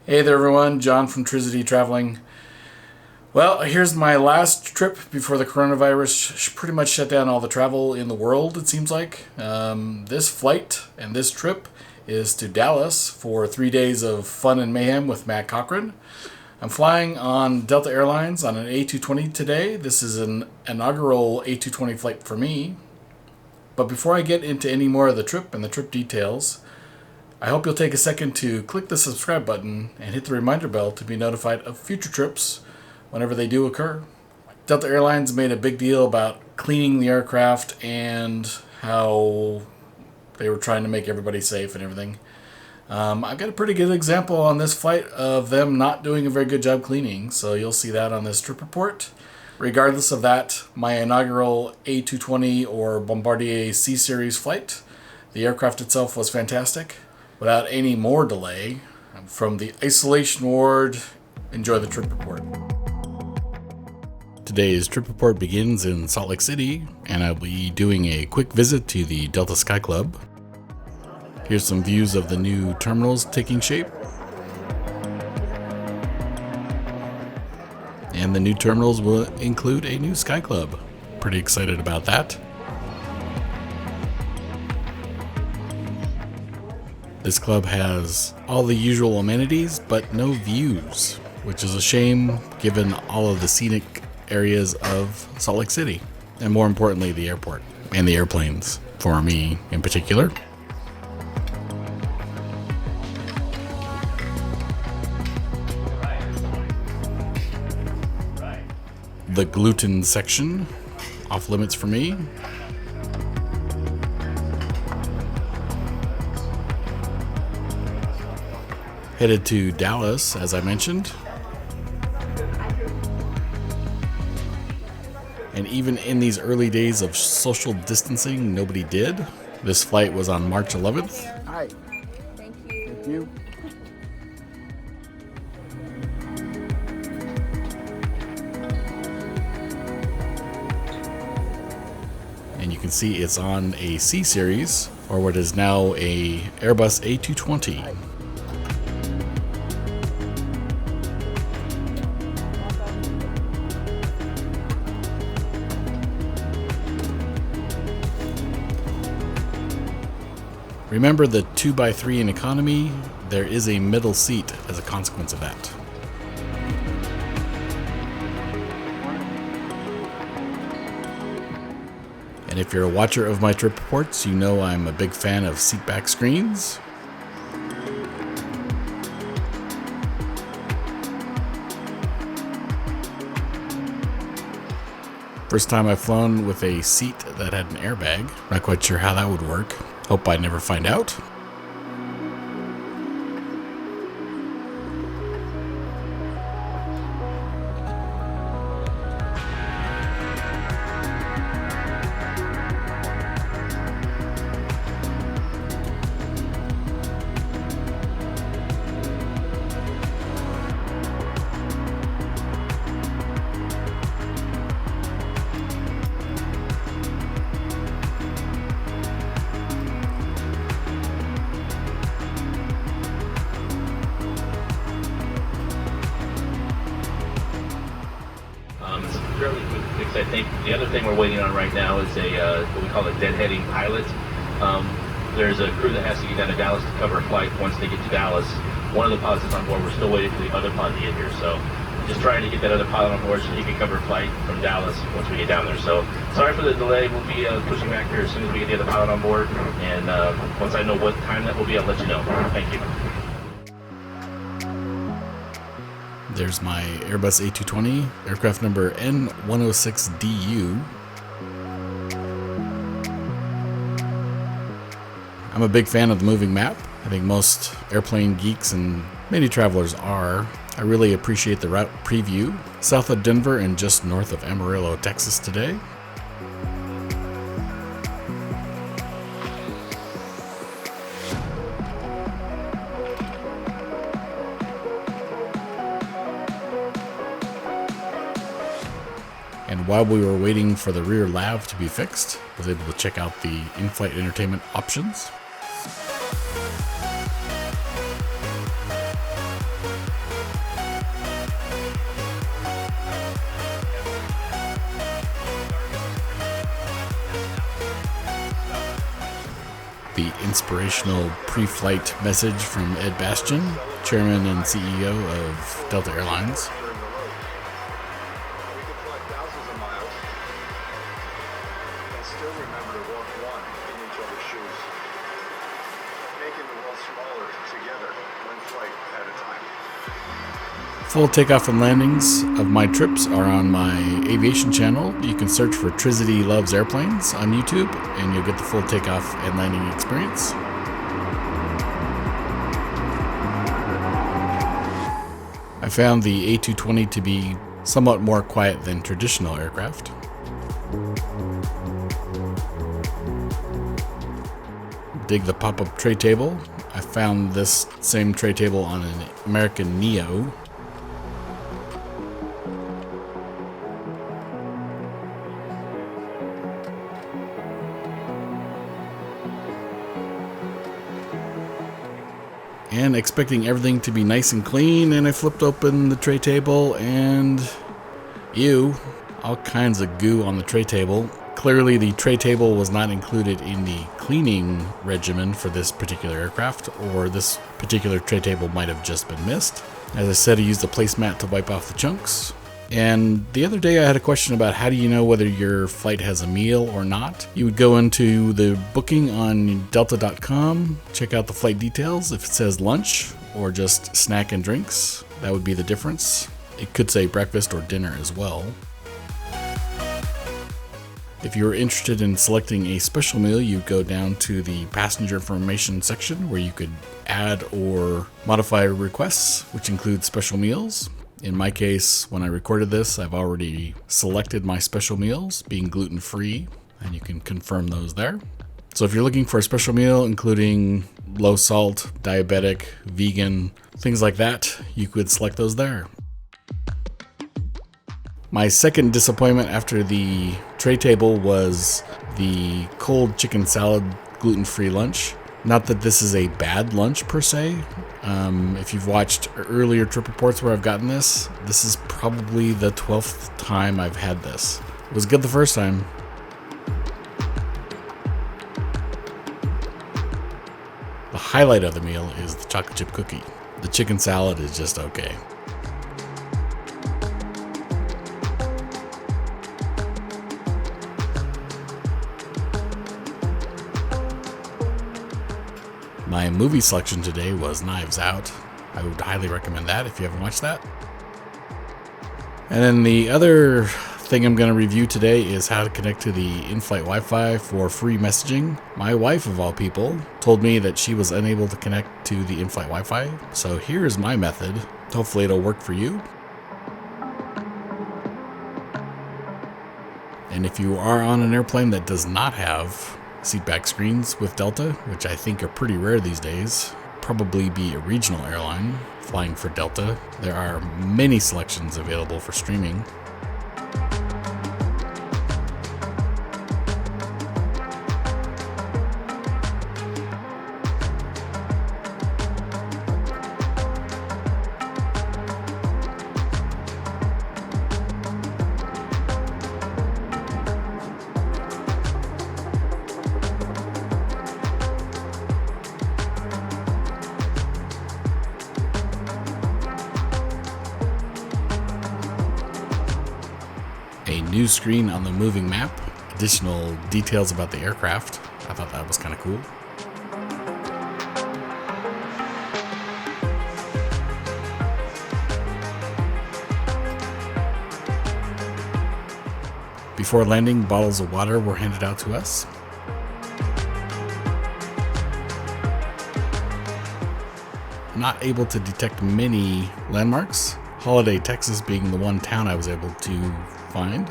Hey there everyone, John from Trizity Traveling. Well, here's my last trip before the coronavirus pretty much shut down all the travel in the world, it seems like. This flight and this trip is to Dallas for 3 days of fun and mayhem with Matt Cochran. I'm flying on Delta Airlines on an A220 today. This is an inaugural A220 flight for me. But before I get into any more of the trip and the trip details, I hope you'll take a second to click the subscribe button and hit the reminder bell to be notified of future trips whenever they do occur. Delta Airlines made a big deal about cleaning the aircraft and how they were trying to make everybody safe and everything. I've got a pretty good example on this flight of them not doing a very good job cleaning, so you'll see that on this trip report. Regardless of that, my inaugural A220 or Bombardier C-Series flight, the aircraft itself was fantastic. Without any more delay, from the isolation ward, enjoy the trip report. Today's trip report begins in Salt Lake City, and I'll be doing a quick visit to the Delta Sky Club. Here's some views of the new terminals taking shape. And the new terminals will include a new Sky Club. Pretty excited about that. This club has all the usual amenities, but no views, which is a shame given all of the scenic areas of Salt Lake City, and more importantly, the airport and the airplanes, for me in particular. The gluten section, off limits for me. Headed to Dallas, as I mentioned. And even in these early days of social distancing, nobody did. This flight was on March 11th. Hi. Thank you. Thank you. And you can see it's on a C-Series, or what is now a Airbus A220. Remember the 2x3 in economy? There is a middle seat as a consequence of that. And if you're a watcher of my trip reports, you know I'm a big fan of seatback screens. First time I've flown with a seat that had an airbag. Not quite sure how that would work. Hope I never find out. It's a fairly quick fix, I think. The other thing we're waiting on right now is what we call a deadheading pilot. There's a crew that has to get down to Dallas to cover a flight once they get to Dallas. One of the pilots is on board. We're still waiting for the other pilot to get here. So just trying to get that other pilot on board so he can cover a flight from Dallas once we get down there. So sorry for the delay. We'll be pushing back here as soon as we get the other pilot on board. And once I know what time that will be, I'll let you know. Thank you. There's my Airbus A220, aircraft number N106DU. I'm a big fan of the moving map. I think most airplane geeks and many travelers are. I really appreciate the route preview. South of Denver and just north of Amarillo, Texas today. And while we were waiting for the rear lav to be fixed, I was able to check out the in-flight entertainment options. the inspirational pre-flight message from Ed Bastian, Chairman and CEO of Delta Airlines. We could fly thousands of miles and still remember to walk one in each other's shoes, making the world smaller together, one flight at a time. Full takeoff and landings of my trips are on my aviation channel. You can search for Trizity Loves Airplanes on YouTube, and you'll get the full takeoff and landing experience. I found the A220 to be somewhat more quiet than traditional aircraft. Dig the pop-up tray table. I found this same tray table on an American Neo. And expecting everything to be nice and clean, and I flipped open the tray table and ew, all kinds of goo on the tray table. Clearly the tray table was not included in the cleaning regimen for this particular aircraft, or this particular tray table might have just been missed. As I said, I used a placemat to wipe off the chunks. And the other day I had a question about how do you know whether your flight has a meal or not. You would go into the booking on delta.com, check out the flight details. If it says lunch or just snack and drinks, that would be the difference. It could say breakfast or dinner as well. If you're interested in selecting a special meal, you go down to the passenger information section where you could add or modify requests, which include special meals. In my case, when I recorded this, I've already selected my special meals, being gluten-free, and you can confirm those there. So if you're looking for a special meal, including low salt, diabetic, vegan, things like that, you could select those there. My second disappointment after the tray table was the cold chicken salad gluten-free lunch. Not that this is a bad lunch per se. If you've watched earlier trip reports where I've gotten this is probably the 12th time I've had this. It was good the first time. The highlight of the meal is the chocolate chip cookie. The chicken salad is just okay. My movie selection today was Knives Out. I would highly recommend that if you haven't watched that. And then the other thing I'm going to review today is how to connect to the in-flight Wi-Fi for free messaging. My wife, of all people, told me that she was unable to connect to the in-flight Wi-Fi. So here's my method. Hopefully it'll work for you. And if you are on an airplane that does not have seatback screens with Delta, which I think are pretty rare these days, probably be a regional airline flying for Delta. There are many selections available for streaming. A new screen on the moving map, additional details about the aircraft. I thought that was kind of cool. Before landing, bottles of water were handed out to us. Not able to detect many landmarks, Holiday, Texas being the one town I was able to find.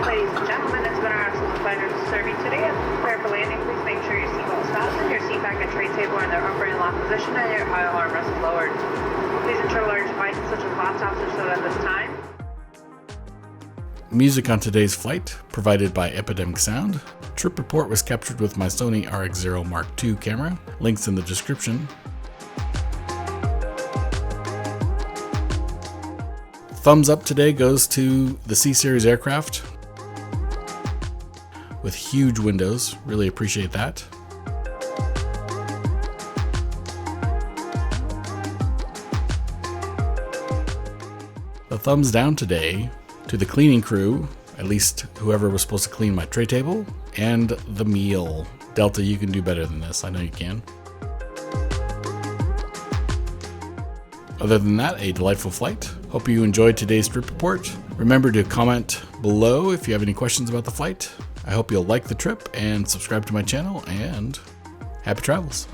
Ladies and gentlemen, it's been our absolute pleasure to serve you today. As we prepare for landing, please make sure your seatbelt is fastened, your seat back and tray table are in their upper and lock position, and your high alarm rest is lowered. Please ensure large devices such as laptops are stowed at this time. Music on today's flight provided by Epidemic Sound. Trip report was captured with my Sony RX0 Mark II camera. Links in the description. Thumbs up today goes to the C-Series aircraft with huge windows. Really appreciate that. thumbs down today to the cleaning crew, at least whoever was supposed to clean my tray table, and the meal. Delta, you can do better than this. I know you can. Other than that, a delightful flight. Hope you enjoyed today's trip report. Remember to comment below if you have any questions about the flight. I hope you'll like the trip and subscribe to my channel, and happy travels.